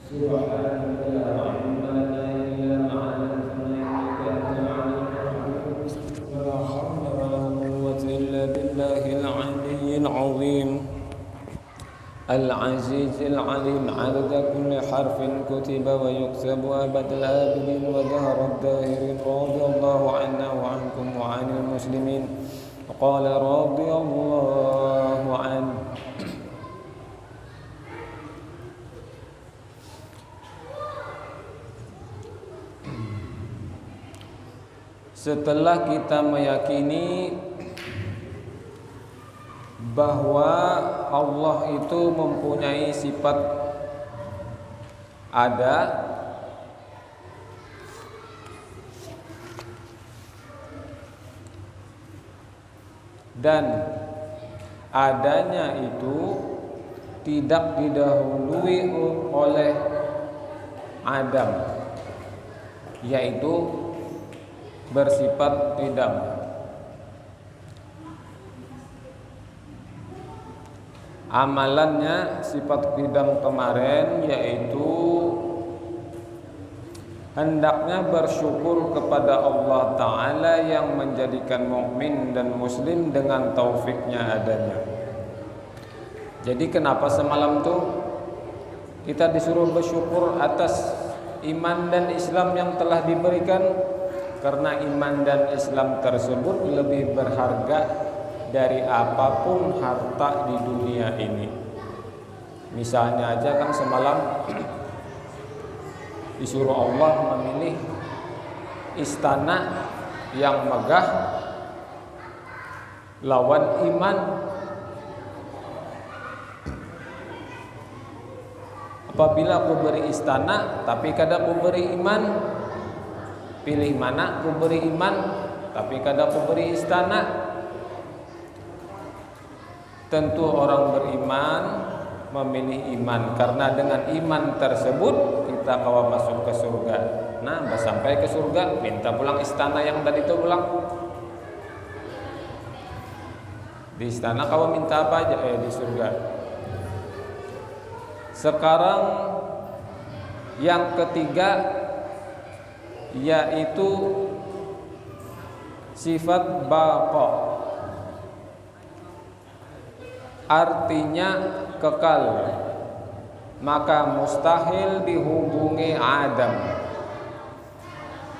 سبحانك لا علم لنا إلا ما علمتنا إنك أنت العليم الحكيم ولا حول ولا قوة إلا بالله العلي العظيم العزيز العليم عدد كل حرف كتب ويكتب أبد الآبدين ودهر الداهرين رضي الله عنا وعنكم وعن المسلمين وقال رضي الله عنه. Setelah kita meyakini bahwa Allah itu mempunyai sifat ada dan adanya itu tidak didahului oleh Adam, yaitu bersifat qidam. Amalannya sifat qidam kemarin yaitu hendaknya bersyukur kepada Allah Ta'ala yang menjadikan mukmin dan muslim dengan taufiknya adanya. Jadi kenapa semalam tuh kita disuruh bersyukur atas iman dan Islam yang telah diberikan? Karena iman dan Islam tersebut lebih berharga dari apapun harta di dunia ini. Misalnya aja kan semalam disuruh Allah memilih istana yang megah lawan iman. Apabila aku beri istana tapi kada aku beri iman, pilih mana? Aku beri iman tapi kada aku beri istana. Tentu orang beriman memilih iman, karena dengan iman tersebut kita kawa masuk ke surga. Nah, sampai ke surga minta pulang istana yang tadi itu pulang. Di istana kawa minta apa aja di surga. Sekarang yang ketiga yaitu sifat baqa, artinya kekal, maka mustahil dihubungi Adam.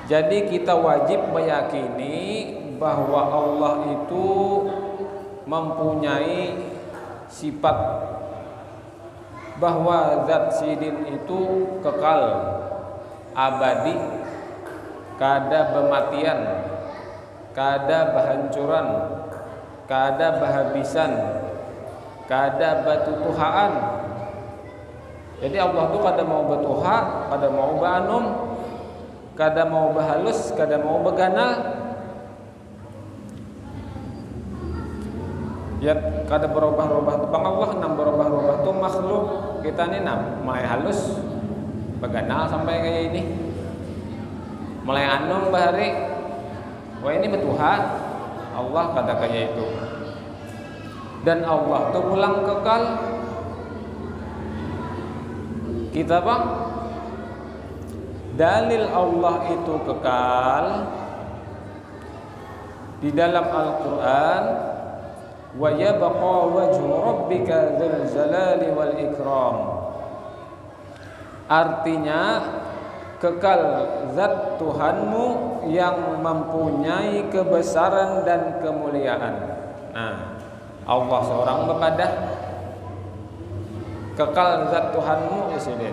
Jadi kita wajib meyakini bahwa Allah itu mempunyai sifat, bahwa zat sidin itu kekal, abadi, kada bematian, kada bahancuran, kada bahabisan, kada batutuhaan. Jadi Allah tuh kada mau batuha, kada mau banum, kada mau bahalus, kada mau beganal. Ya kada berubah-ubah tuh Allah, nam berubah-ubah tuh makhluk. Kita nih nam mulai halus, beganal sampai kayak ini. Mulai anum bahari, wah ini betuha. Allah kada kayak itu. Dan Allah itu pulang kekal. Kita bang, dalil Allah itu kekal di dalam Al-Quran. Wa yabqa wajhu rabbika dzul jalali wal ikram. Artinya kekal zat Tuhanmu yang mempunyai kebesaran dan kemuliaan. Nah, Allah seorang bepadah kekal zat Tuhanmu di sini.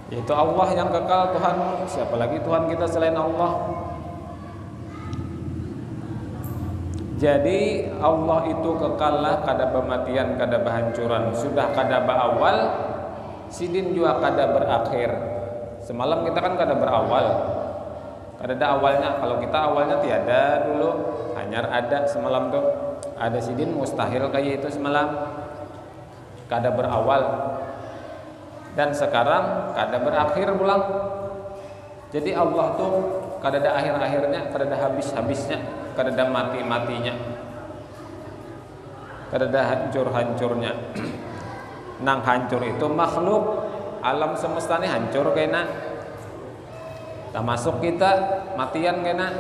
Itu Allah yang kekal Tuhanmu. Siapa lagi Tuhan kita selain Allah? Jadi Allah itu kekal lah, kada bematian, kada bahancuran. Sudah kada berawal, sidin juga kada berakhir. Semalam kita kan kada berawal, kada ada awalnya. Kalau kita awalnya tiada dulu, hanya ada semalam tuh. Ada sidin mustahil kayak itu semalam, kada berawal. Dan sekarang kada berakhir pulang. Jadi Allah tuh kada ada akhir-akhirnya, kada ada habis-habisnya, kada ada mati-matinya, kada ada hancur-hancurnya. Nang hancur itu makhluk, alam semesta ini hancur kena. Termasuk kita matian kena.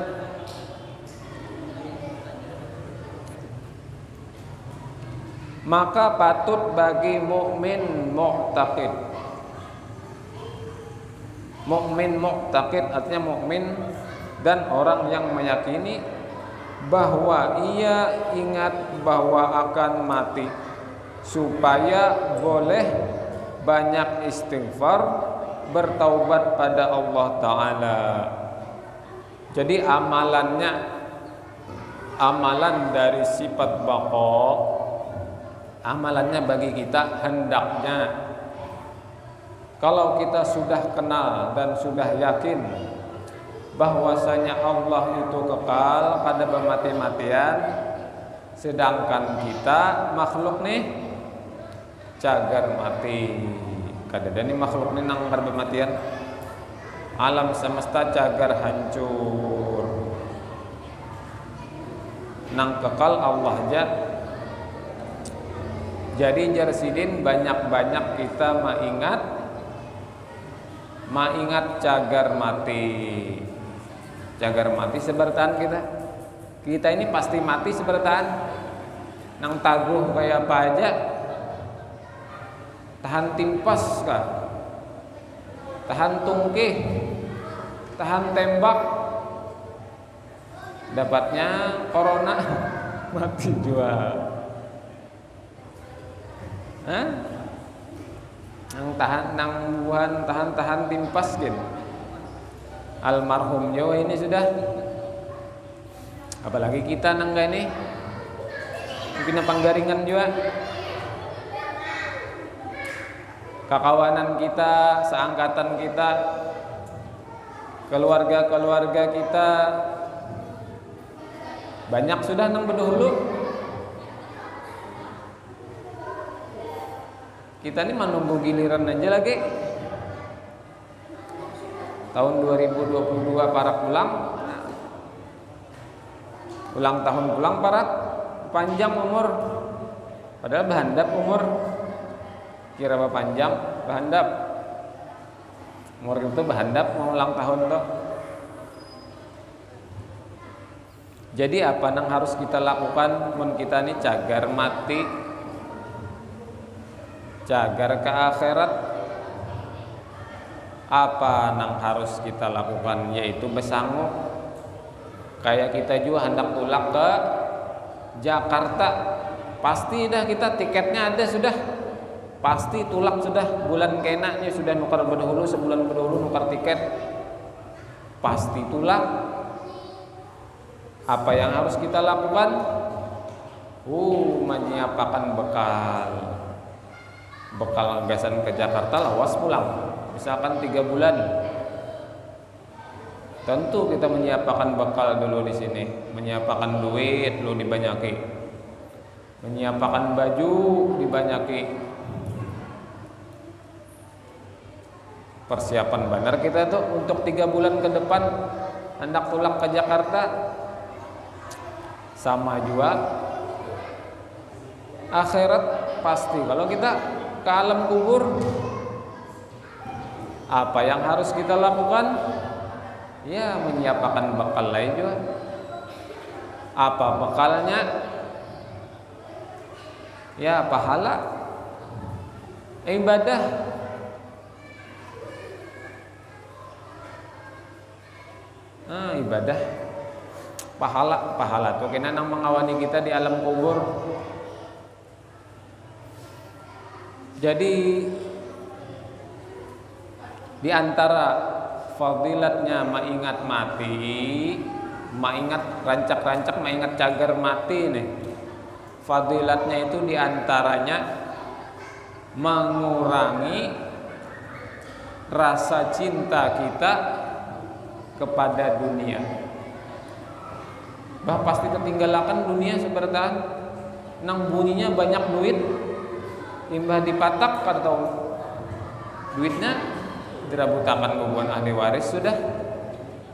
Maka patut bagi mukmin mu'taqid. Mukmin mu'taqid artinya mukmin dan orang yang meyakini bahwa ia ingat bahwa akan mati, supaya boleh banyak istighfar, bertaubat pada Allah Ta'ala. Jadi amalan dari sifat baqa, amalannya bagi kita hendaknya, kalau kita sudah kenal dan sudah yakin bahwasanya Allah itu kekal pada mati-matian, sedangkan kita makhluk nih cagar mati. Kadang-kadang ini makhluk nih nang matian, alam semesta cagar hancur, nang kekal Allah aja. Jadi jarsidin banyak-banyak kita maingat cagar mati. Cagar mati sebertahan kita ini pasti mati sebertahan. Nang taguh kayak apa aja, tahan timpas kah, tahan tungkih, tahan tembak, dapatnya corona mati juga. Nang buhan tahan timpas gitu. Almarhum Jawa ini sudah, apalagi kita nangga ini mungkin panggaringan juga, kakawanan kita, seangkatan kita, keluarga kita banyak sudah nang berdahulu. Kita ini menunggu giliran aja lagi. Tahun 2022 parak ulang tahun pulang parak, panjang umur, padahal bahandap umur kira apa panjang bahandap umur itu bahandap mau ulang tahun tuh. Jadi apa yang harus kita lakukan mun kita ini cagar mati, cagar ke akhirat? Apa yang harus kita lakukan? Yaitu bersanggup. Kayak kita juga hendak pulang ke Jakarta, pasti dah kita tiketnya ada sudah, pasti tulak sudah, bulan kenanya sudah nukar berdahulu, sebulan berdahulu nukar tiket, pasti tulak. Apa yang harus kita lakukan? Menyiapkan bekal gasan ke Jakarta, lawas pulang. Misalkan 3 bulan, tentu kita menyiapkan bekal dulu di sini, menyiapkan duit dulu dibanyaki, menyiapkan baju dibanyaki, persiapan benar kita tuh untuk 3 bulan ke depan hendak pulang ke Jakarta. Sama juga akhirat pasti kalau kita ke alam kubur, apa yang harus kita lakukan? Ya menyiapkan bekal lain juga. Apa bekalnya? Ya pahala, ibadah. Ibadah, pahala tuh kena nang mengawani kita di alam kubur. Jadi di antara fadilatnya mengingat mati, mengingat rancak-rancak, mengingat cagar mati nih. Fadilatnya itu di antaranya mengurangi rasa cinta kita kepada dunia. Pasti ketinggalakan dunia sebertahan, nang bunyinya banyak duit, imbah dipatak atau duitnya dirabutakan kuburan ahli waris sudah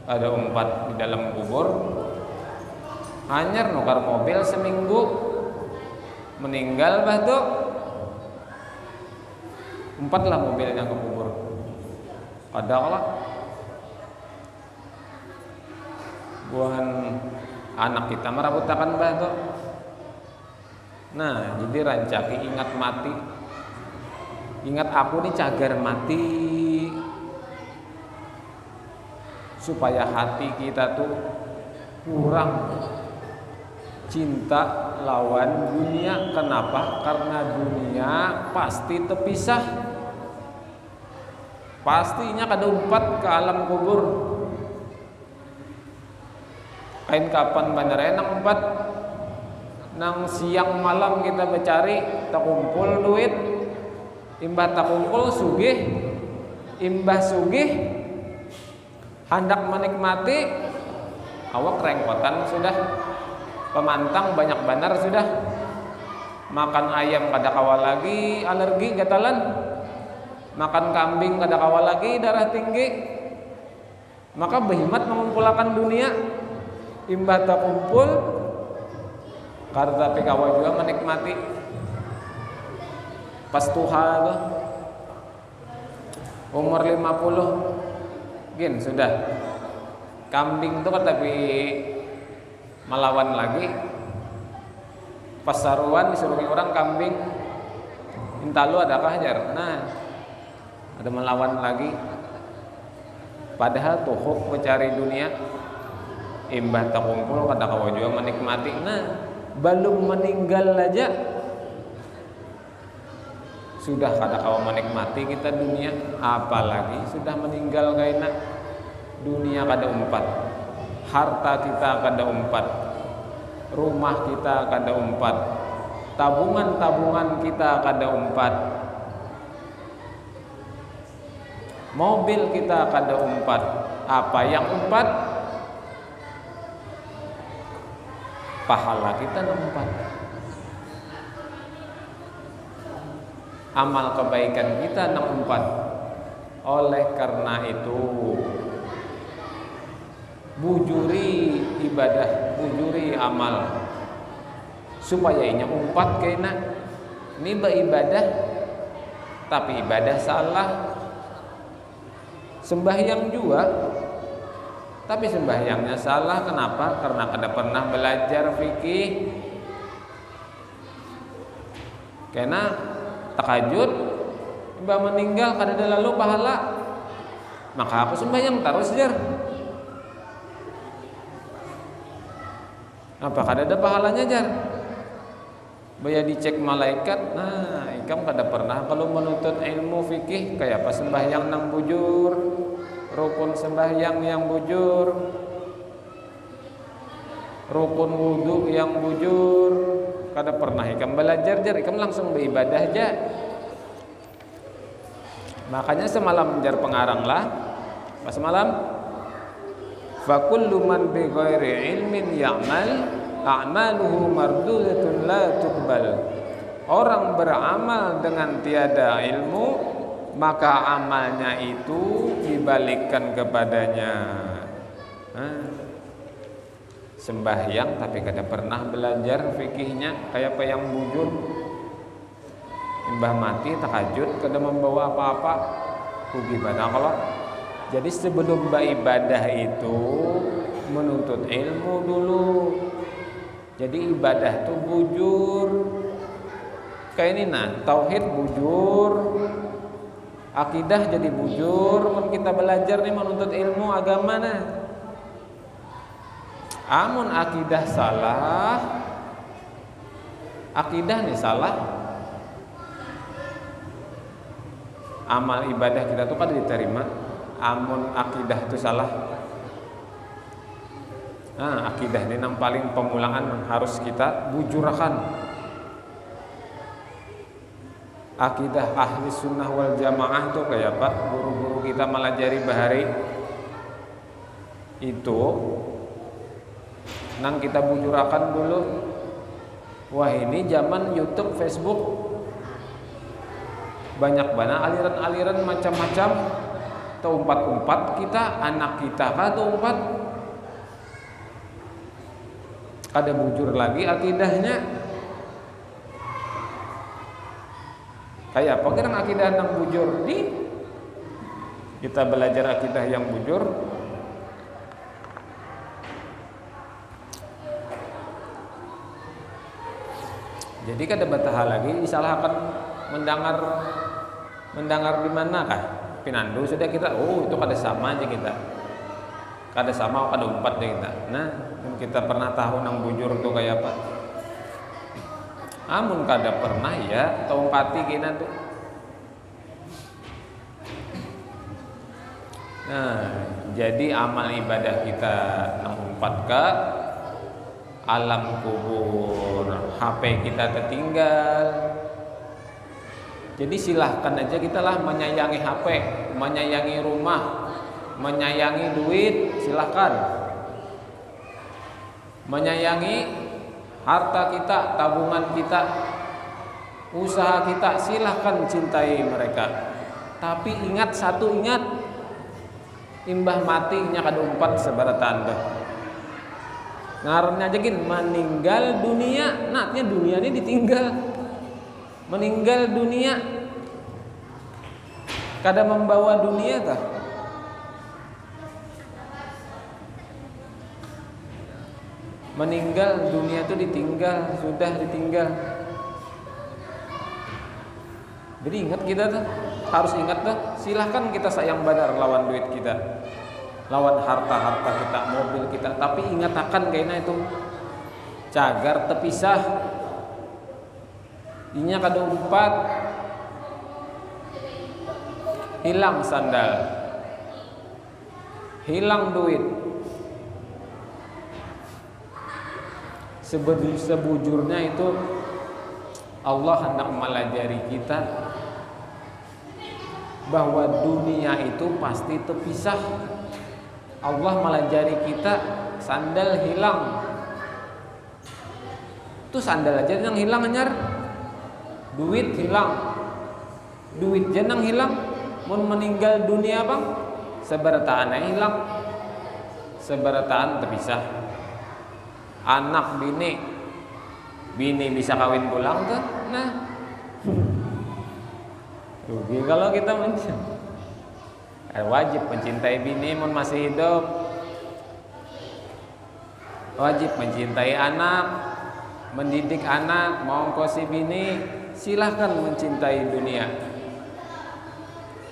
ada umpat di dalam kubur, hanyar nukar mobil seminggu, meninggal bah tuh Umpatlah mobilnya ke kubur. Kadang buan anak kita merabutakan bah tuh. Nah, jadi rancaki ingat mati. Ingat aku nih cagar mati. Supaya hati kita tuh kurang cinta lawan dunia. Kenapa? Karena dunia pasti terpisah. Pastinya kada umpat ke alam kubur. Kain kapan bener nang umpat? Nang siang malam kita bercari, tak kumpul duit. Imbah tak kumpul sugih. Imbah sugih hendak menikmati awak rengkotan sudah. Pemantang banyak banar sudah. Makan ayam kada kawal lagi alergi gatalan. Makan kambing kada kawal lagi darah tinggi. Maka behimat mengumpulkan dunia. Imbah tak kumpul karena tapi kawal juga menikmati pas tuha tuh umur 50 gin sudah kambing tuh tapi melawan lagi pas saruan disuruh orang kambing minta lu adakah jar nah ada melawan lagi padahal tuhuk mencari dunia imbah tak kumpul kada kawa juga menikmati nah belum meninggal aja sudah kada kawa menikmati kita dunia apalagi sudah meninggal kaina dunia kada umpat harta kita kada umpat rumah kita kada umpat tabungan-tabungan kita kada umpat mobil kita kada umpat apa yang umpat pahala kita umpat amal kebaikan kita umpat oleh karena itu bujuri ibadah, bujuri amal supaya inya umpat kena ini beribadah tapi ibadah salah sembahyang juga tapi sembahyangnya salah kenapa? Karena kada pernah belajar fikih kena tahajud mbak meninggal kada ada lalu pahala maka aku sembahyang terus jar apa kada ada pahalanya jar bayar dicek malaikat nah ikam kada pernah kalau menuntut ilmu fikih kayak apa sembahyang nang bujur rukun sembahyang yang bujur rukun wudu yang bujur kada pernah ikam belajar jar ikam langsung beribadah aja makanya semalam jar pengarang lah pas malam fakullu man bi ghairi ilmin ya'mal a'maluhu mardudatun la tuqbal orang beramal dengan tiada ilmu maka amalnya itu dibalikkan kepadanya sembahyang tapi kada pernah belajar fikihnya kayak apa yang bujur imbah mati tahajud kada membawa apa-apa rugi banget kalau jadi sebelum beribadah itu menuntut ilmu dulu jadi ibadah tuh bujur kayak ini nah tauhid bujur akidah jadi bujur kan kita belajar nih menuntut ilmu agama nah amun akidah salah akidah nih salah amal ibadah kita tuh kan diterima amun akidah itu salah nah akidah ini yang paling pemulangan harus kita bujurakan akidah ahli sunnah wal jamaah tuh kayak apa guru-guru kita melajari bahari itu nang kita bujurakan dulu wah ini zaman YouTube Facebook banyak banget aliran-aliran macam-macam tuh umpat-umpat kita anak kita kah tuh umpat kada bujur lagi akidahnya Kayak apa kira akidah yang bujur di kita belajar akidah yang bujur. Jadi kada bataha lagi disalahkan mendengar di mana kah? Pinandu sudah kita, oh itu kada sama aja kita. Kada sama kada umpat deh kita. Nah, kita pernah tahu nang bujur tuh kayak apa? Amun kada pernah ya, tahu umpati kena tuh. Nah, jadi amal ibadah kita nang umpat ke alam kubur, HP kita tertinggal. Jadi silahkan aja kita lah menyayangi HP, menyayangi rumah, menyayangi duit, silahkan. Menyayangi harta kita, tabungan kita, usaha kita, silahkan cintai mereka. Tapi ingat satu, ingat imbah matinya kada umpat sebaratan dah. Ngarannya aja gin meninggal dunia, natnya dunia ini ditinggal. Meninggal dunia kada membawa dunia tah. Meninggal dunia itu ditinggal, sudah ditinggal. Jadi ingat kita tuh, harus ingat tuh, silahkan kita sayang badar lawan duit kita, lawan harta-harta kita, mobil kita, tapi ingat akan kayaknya itu cagar terpisah. Inya kada umpat, hilang sandal, hilang duit. Sebujurnya itu Allah hendak melajari kita bahwa dunia itu pasti terpisah. Allah melajari kita sandal hilang. Itu sandal aja yang hilang anyar. Duit hilang. Duit jenang hilang. Mun meninggal dunia bang, seberataan hilang. Seberataan terpisah. Anak bini bisa kawin pulang tuh. Nah, rugi kalau kita wajib mencintai bini mun masih hidup. Wajib mencintai anak, mendidik anak, mau kosi bini, silahkan mencintai dunia.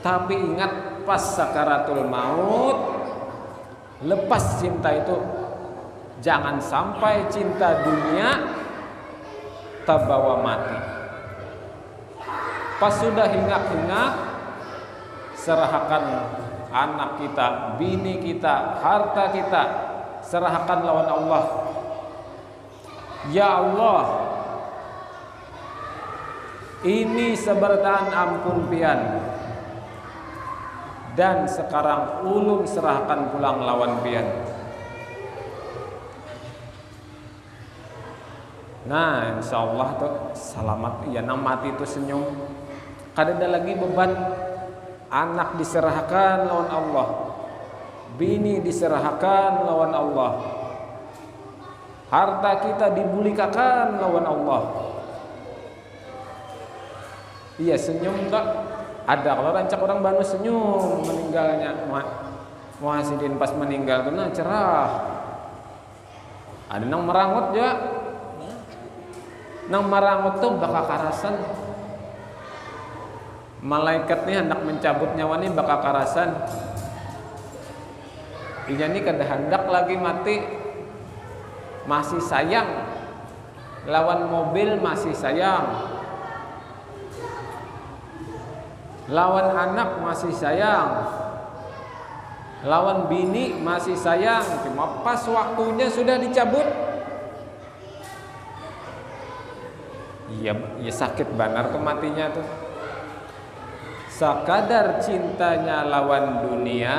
Tapi ingat pas sakaratul maut, lepas cinta itu, jangan sampai cinta dunia terbawa mati. Pas sudah hinggap-hinggap, serahkan anak kita, bini kita, harta kita, serahkan lawan Allah. Ya Allah, ini seberataan ampun pian, dan sekarang ulun serahkan pulang lawan pian. Nah, insya Allah tuh selamat. Ya, nang mati itu senyum. Kada ada lagi beban. Anak diserahkan lawan Allah, bini diserahkan lawan Allah, harta kita dibulikakan lawan Allah. Iya, senyum tak ada. Kalau rancak orang Banu senyum meninggalnya, muhasidin pas meninggal tuh nah cerah. Ada nang merangut ya. Nang marangut tuh bakal karasan. Malaikat nih hendak mencabut nyawa nih bakal karasan. Iya nih kada hendak lagi mati, masih sayang. Lawan mobil masih sayang, lawan anak masih sayang, lawan bini masih sayang. Cuma pas waktunya sudah dicabut, iya sakit benar kematinya tuh. Sakadar cintanya lawan dunia,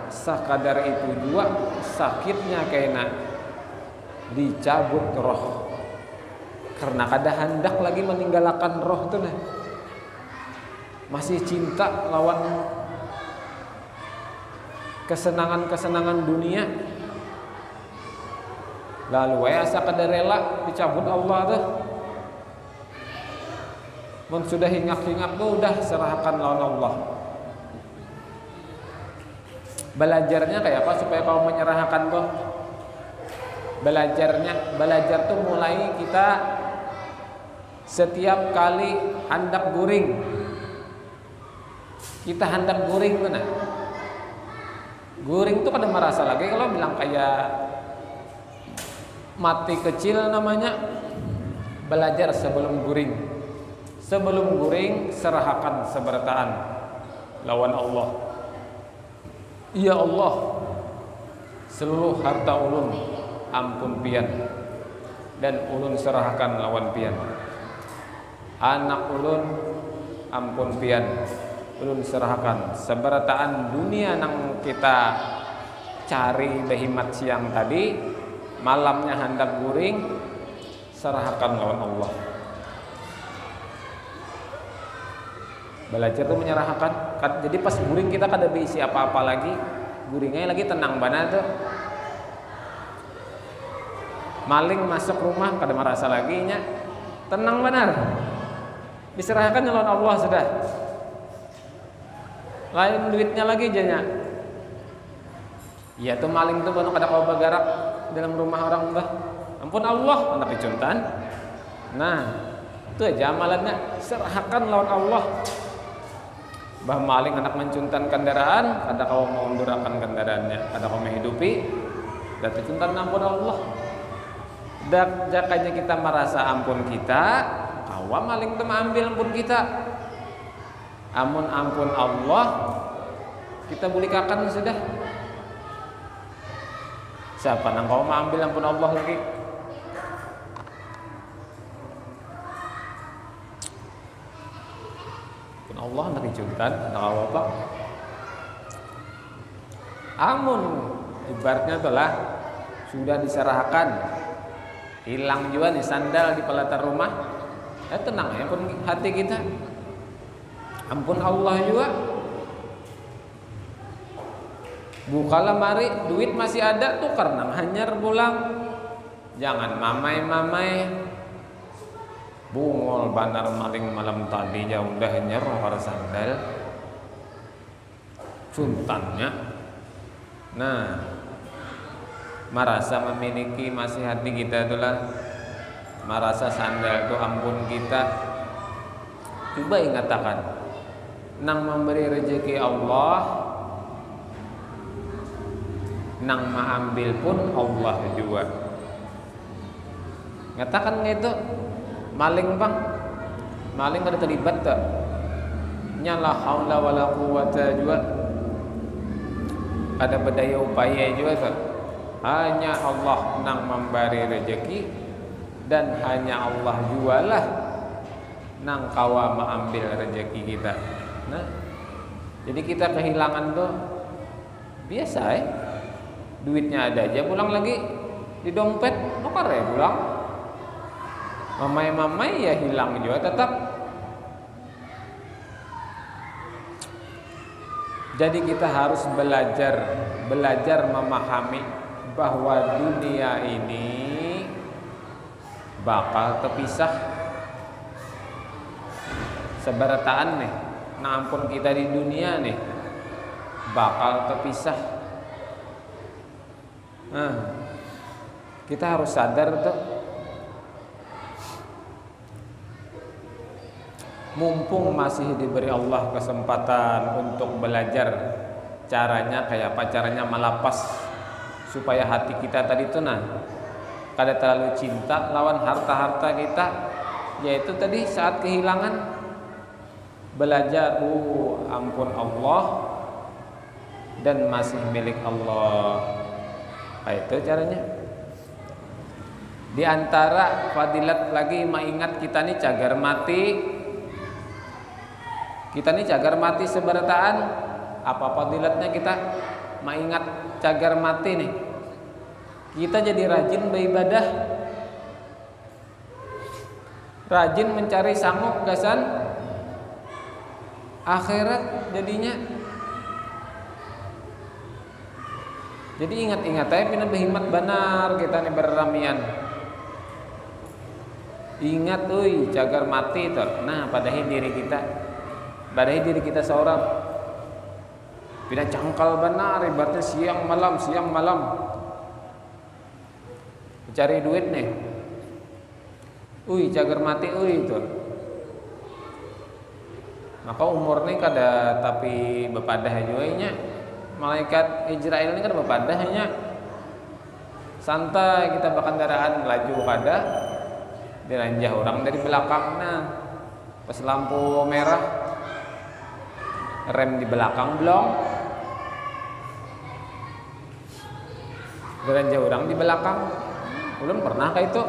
sakadar itu juga sakitnya kena dicabut roh. Karena kada hendak lagi meninggalkan roh tuh nah. Masih cinta lawan kesenangan-kesenangan dunia. Lalu asa kada rela dicabut Allah tuh. mun sudah hingap-hingap tuh udah serahkan lawan Allah. Belajarnya kayak apa supaya kau menyerahkan tuh? Belajar tuh mulai kita setiap kali hendak guring. Kita hendak guring mana? Guring tuh kada merasa lagi kalau bilang kayak mati kecil namanya. Belajar sebelum guring. Sebelum guring serahkan seberataan lawan Allah. Ya Allah, seluruh harta ulun ampun pian dan ulun serahkan lawan pian. Anak ulun ampun pian ulun serahkan. Seberataan dunia nang kita cari behimat siang tadi, malamnya hendak guring, serahkan lawan Allah. Belajar tuh menyerahkan. Jadi pas guring kita kada berisi apa-apa lagi, guringnya lagi tenang banget tuh. Maling masuk rumah kada merasa lagi nya, tenang benar. Diserahkan lawan Allah sudah. Lain duitnya lagi janya. Ya tuh maling tuh bano kada kau bergerak dalam rumah orang bah. Ampun Allah, anak dicuntan. Nah, itu aja amalannya, serahkan lawan Allah. Bah maling anak mencuntan kendaraan, kada kau mau mendurakan kendaraannya, kada kau menghidupi, dan dicuntan ampun Allah. Dak jakanya kita merasa ampun kita, kawa maling tu ambil ampun kita. Ampun Allah, kita bulikakan sudah. Siapa nang kau ambil ampun Allah lagi? Ampun Allah nak dicuntan, nak apa? Amun ibaratnya itulah sudah diserahkan. Hilang juga nih sandal di pelatar rumah, tenang ya pun hati kita. Ampun Allah juga. Buka lemari, duit masih ada, tukar nang hanyar pulang. Jangan mamai-mamai. Bungol banar maling malam tadi jauh udah hanyar war sandal. Suntannya. Nah, merasa memiliki masih hati kita itulah, merasa sandal itu ampun kita. Coba ingatakan, nang memberi rezeki Allah, nang mengambil pun Allah juga. Ngatakan gitu, maling bang, maling ada terlibat tak? Nyala haula wala quwata juga, ada berdaya upaya juga tak? Hanya Allah nang memberi rezeki dan hanya Allah jualah nang kawa mengambil rezeki kita. Nah, jadi kita kehilangan tuh biasa ya. Duitnya ada aja pulang lagi di dompet, nukar ya pulang. Mamai-mamai ya hilang juga tetap. Jadi kita harus belajar memahami bahwa dunia ini bakal terpisah. Seberataan nih, nah ampun kita di dunia nih bakal terpisah. Nah, kita harus sadar tuh, mumpung masih diberi Allah kesempatan untuk belajar caranya kayak apa, caranya melapas supaya hati kita tadi tuh nah kada terlalu cinta lawan harta-harta kita, yaitu tadi saat kehilangan belajar ampun Allah dan masih milik Allah. Itu caranya. Di antara fadilat lagi mengingat kita nih cagar mati. Kita nih cagar mati seberataan. Apa fadilatnya kita mengingat cagar mati nih? Kita jadi rajin beribadah, rajin mencari sanggup gasan akhirat jadinya. Jadi ingat-ingat aja pina berhimat benar kita nih berramian. Ingat euy cagar mati itu. Nah, padahi diri kita seorang. Bila cangkal benar ibaratnya siang malam. Cari duit nih. Cagar mati itu. Maka umur nih kada tapi bepadah juga nya. Malaikat Israel ini kan bepadahnya. Santai kita berkendaraan laju kada diranjah orang dari belakang. Nah, pas lampu merah rem di belakang belum, diranjah orang di belakang belum pernah kayak itu.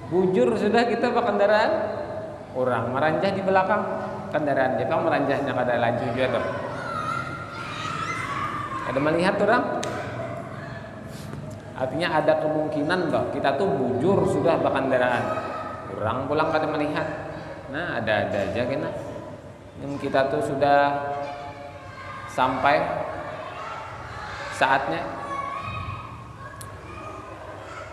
Bujur sudah kita berkendaraan, orang meranjah di belakang kendaraan Jepang, meranjahnya kada laju juga tuh. Ada melihat orang. Artinya ada kemungkinan toh kita tuh bujur sudah berkendaraan. Orang pulang kada melihat. Nah, ada aja kena. Yang kita tuh sudah sampai saatnya.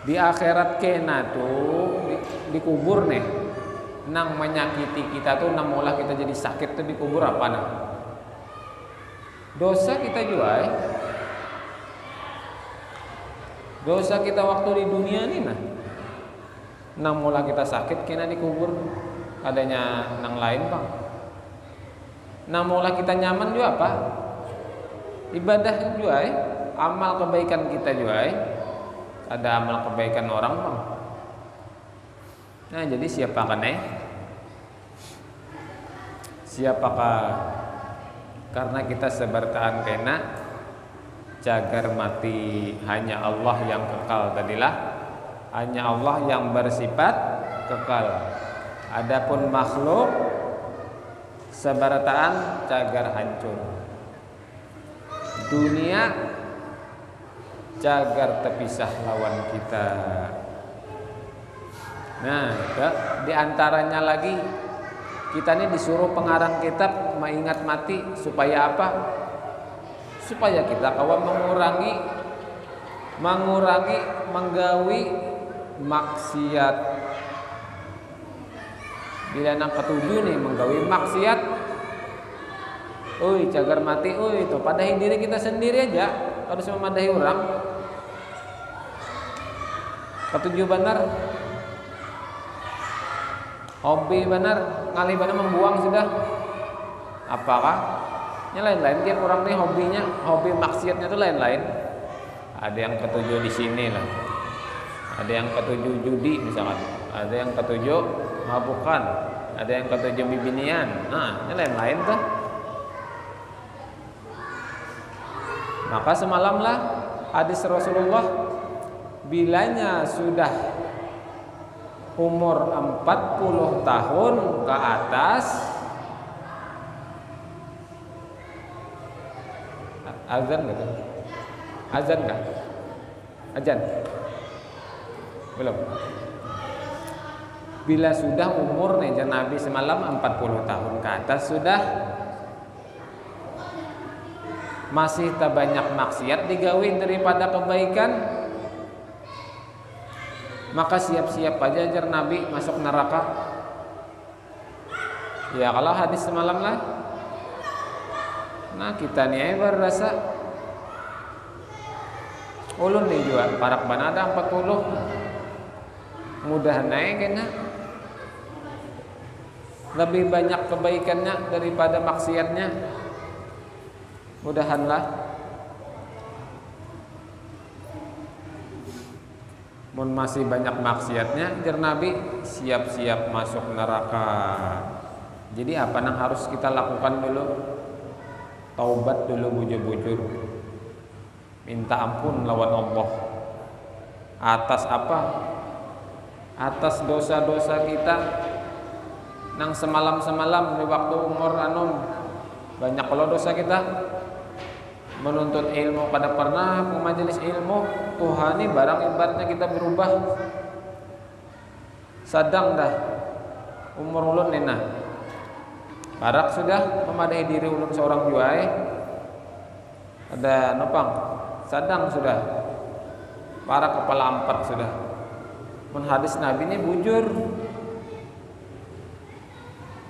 Di akhirat kena tuh dikubur nih. Nang menyakiti kita tuh nang mulah kita jadi sakit tuh dikubur apa nah? Dosa kita juga dosa kita waktu di dunia nih nah. Nang mula kita sakit kena dikubur adanya nang lain bang. Nang mula kita nyaman juga apa? Ibadah juga amal kebaikan kita juga ada amal kebaikan orang bang. Nah jadi siapakah karena kita sebertahan kena cagar mati hanya Allah yang kekal tadilah, hanya Allah yang bersifat kekal. Adapun makhluk sebertaan cagar hancur. Dunia cagar terpisah lawan kita. Nah, di antaranya lagi kita ini disuruh pengarang kitab mengingat mati supaya apa? Supaya kita kawan mengurangi menggawi maksiat. Bila nang ketujuh nih menggawi maksiat. Cagar mati itu padahi diri kita sendiri aja, harus memadahi orang. Ketujuh benar. Hobi benar, ngalih benar membuang sudah. Apakah? Yang lain-lain tiap orang nih hobi maksiatnya tuh lain-lain. Ada yang ketujuh di sini lah. Ada yang ketujuh judi misalkan. Ada yang ketujuh mabukan. Ada yang ketujuh bibinian. Nah, ini lain-lain tuh. Maka semalamlah hadis Rasulullah bilanya sudah umur 40 tahun ke atas azan gitu. Azan enggak? Azan? Belum. Bila sudah umur nih Nabi semalam 40 tahun ke atas sudah masih tak banyak maksiat digawe daripada kebaikan, maka siap-siap aja jar Nabi masuk neraka. Ya kalau hadis semalam lah. Nah kita nih berasa ulun nih juga parak banada 40 mudah naik kena lebih banyak kebaikannya daripada maksiatnya, mudahanlah. Mun masih banyak maksiatnya jar Nabi siap-siap masuk neraka. Jadi apa yang harus kita lakukan dulu? Taubat dulu bujur-bujur, minta ampun lawan Allah. Atas apa? Atas dosa-dosa kita nang semalam-semalam di waktu umur banyak kalau dosa kita. Menuntut ilmu pada pernah ke majelis ilmu Tuhan ini barang ibaratnya kita berubah. Sadang dah umur ulun nena barak sudah memadahi diri ulun seorang juai. Ada nopang sadang sudah para kepala 4 sudah mun hadis Nabi ini bujur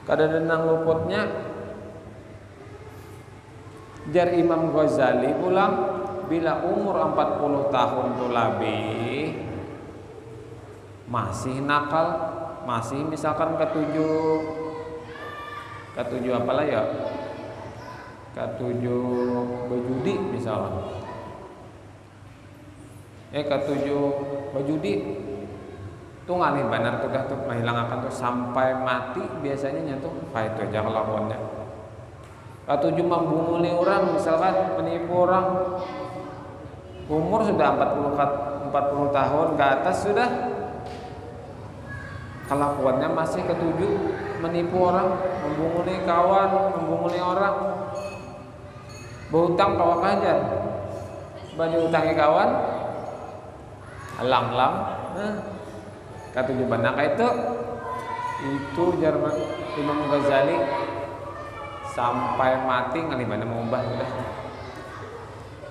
kada denang luputnya. Jar Imam Ghazali pulang, bila umur 40 tahun tu lebih masih nakal, masih misalkan ketujuh apalah ya, ketujuh berjudi misalnya, ketujuh berjudi tuh ngalih benar tuh dah tuh menghilangkan tuh sampai mati biasanya nyentuh, itu aja kelakuannya. Ketujuh membunguli orang misalkan, menipu orang, umur sudah 40 tahun ke atas sudah, kelakuannya masih ketujuh, menipu orang, membunguli kawan, membunguli orang, berhutang kawak aja, baju utangi kawan, alang-lang, ketujuh benak itu Jerman Imam Ghazali sampai mati ngalibana mengubah sudah.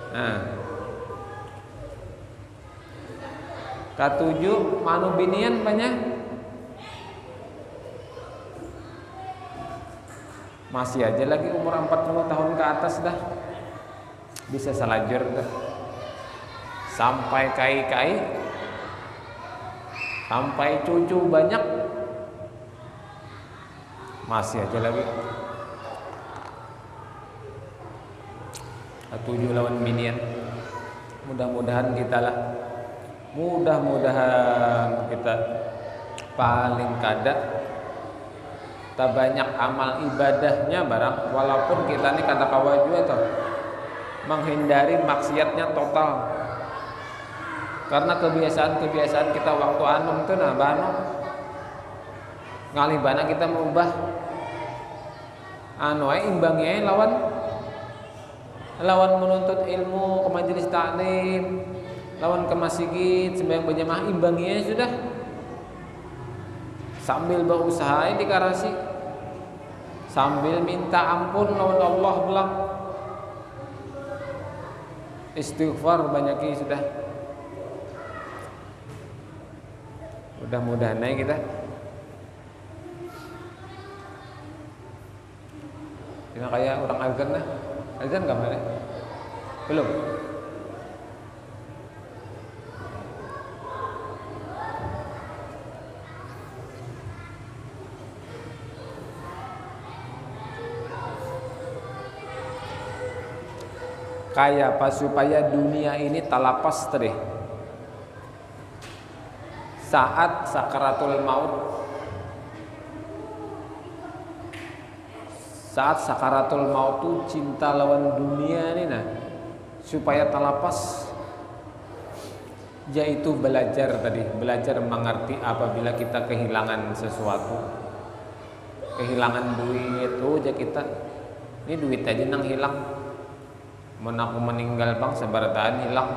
Nah, ketujuh manu binian banyak masih aja lagi umur 40 tahun ke atas dah bisa salajur dah, sampai kai-kai, sampai cucu banyak masih aja lagi ketujuh lawan binian. Mudah-mudahan kita paling kada tak banyak amal ibadahnya barang, walaupun kita ini kata kawaju atau menghindari maksiatnya total, karena kebiasaan kita waktu anum tuh ngalih bana kita mengubah imbangnya lawan menuntut ilmu ke majelis taklim, lawan ke masjid sembahyang berjamaah, imbangnya sudah sambil berusaha dikarasi, sambil minta ampun lawan Allah bilang istighfar banyaki sudah. Mudah-mudahan kita tidak kayak orang azan dah. Azan enggak mana? Belum. Kayak apa supaya dunia ini talapas terih saat sakaratul maut, saat sakaratul maut tuh cinta lawan dunia ini supaya talapas, yaitu belajar mengerti apabila kita kehilangan sesuatu, kehilangan duit, kita ini duit aja nang hilang, aku meninggal bang sebarataan hilang,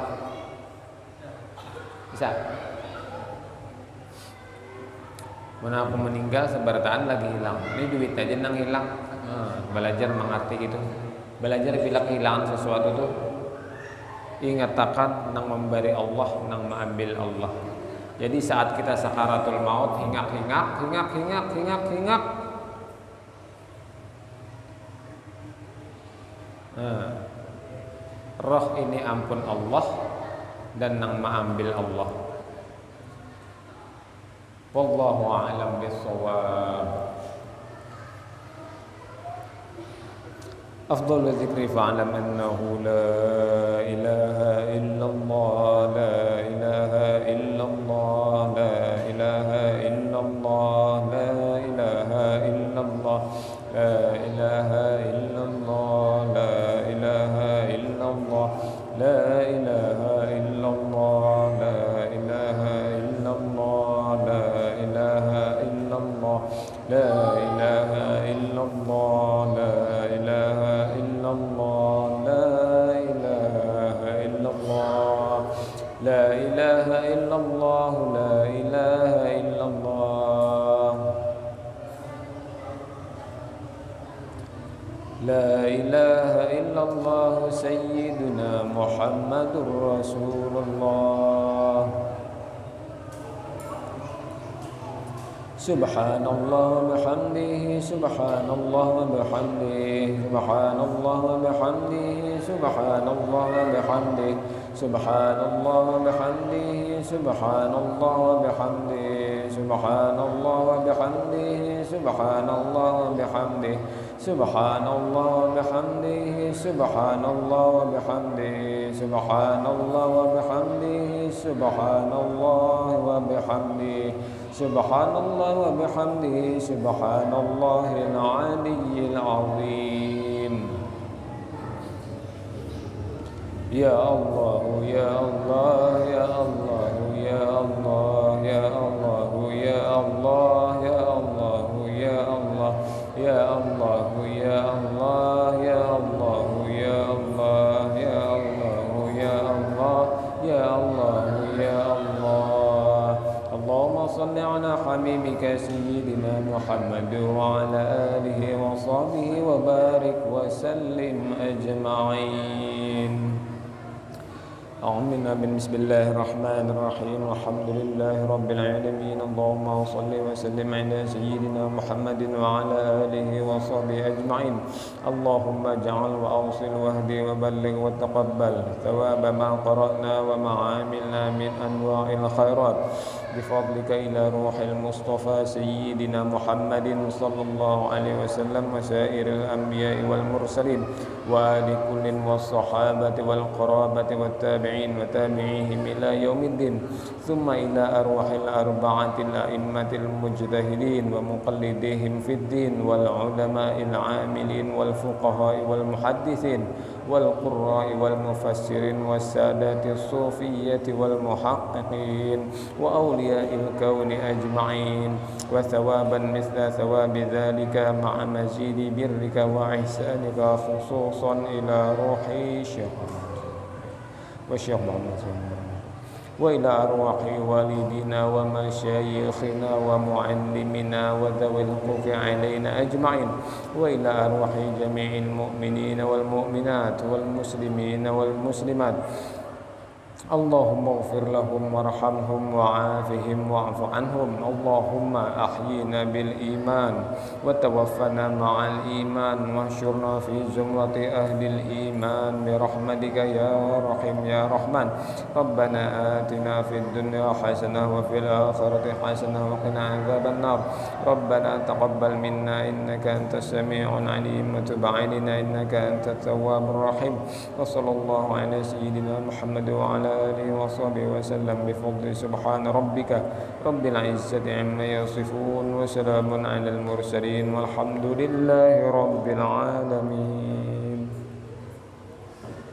bisa. Aku meninggal sebarataan lagi hilang, ini duit aja nang hilang. Belajar mengerti itu, belajar bila kehilangan sesuatu tuh ingatakan nang memberi Allah, nang mengambil Allah. Jadi saat kita sakaratul maut hingak, roh ini ampun Allah dan nang mengambil Allah. Wallahu a'lam bissawab. أفضل الذكر فاعلم أنه لا إله إلا الله لا إله إلا الله لا إله إلا الله لا إله إلا الله لا إله إلا الله لا إله إلا الله لا إله إلا الله لا إله إلا الله لا إله إلا الله لا إله إلا الله لا إله إلا الله لا إله إلا الله لا إله إلا الله لا إله إلا الله سيدنا محمد رسول الله Subhanallah wa bihamdihi, subhanallah wa bihamdihi, subhanallah wa bihamdihi, subhanallah wa bihamdihi, subhanallah wa bihamdihi, subhanallah wa bihamdihi, subhanallah wa bihamdihi, subhanallah wa bihamdihi, subhanallah wa bihamdihi, subhanallah wa bihamdihi, subhanallah wa bihamdihi, subhanallah wa bihamdihi, subhanallah wa bihamdihi, subhanallahil aliyyil azim. Ya Allah, ya Allah, ya Allah, ya Allah, ya Allah, ya Allah, ya Allah, ya Allah, ya Allah, ya Allah, ya Allah, ya Allah, ya Allah, ya Allah, ya Allah, ya Allah. Allahumma salli ala habibika sayyidina Muhammad wa ala alihi wa sahbihi wa barik wa sallim ajma'in. آمنا بسم الله الرحمن الرحيم والحمد لله رب العالمين اللهم صل وسلم على سيدنا محمد وعلى آله وصحبه أجمعين اللهم اجعل وأوصل واهدي وبلغ وتقبل ثواب ما قرأنا وما عملنا من أنواع الخيرات بفضلك إلى روح المصطفى سيدنا محمد صلى الله عليه وسلم وسائر الأنبياء والمرسلين وآل كل والصحابة والقرابة والتابعين وتابعيهم إلى يوم الدين ثم إلى أرواح الأربعة الأئمة المجتهدين ومقلديهم في الدين والعلماء العاملين والفقهاء والمحدثين والقراء والمفسرين والسادات الصوفية والمحققين وأولياء الكون أجمعين وثوابا مثل ثواب ذلك مع مزيد برك وإحسانك خصوصا إلى روح الشيخ والشيخ محمد وإلى أرواح والدنا ومشايخنا ومعلمنا وذوي الحقوق علينا أجمعين وإلى أرواح جميع المؤمنين والمؤمنات والمسلمين والمسلمات اللهم اغفر لهم وارحمهم وعافهم واعف عنهم اللهم أحينا بالإيمان وتوفنا مع الإيمان واحشرنا في زمرة أهل الإيمان برحمتك يا رحيم يا رحمن ربنا آتنا في الدنيا حسنة وفي الآخرة حسنة وقنا عذاب النار ربنا تقبل منا إنك أنت السميع العليم وتب علينا إنك أنت التواب الرحيم وصلى الله على سيدنا محمد وعلى آله وصحبه وسلم بفضل سبحان ربك رب العزة عما يصفون وسلام على المرسلين والحمد لله رب العالمين.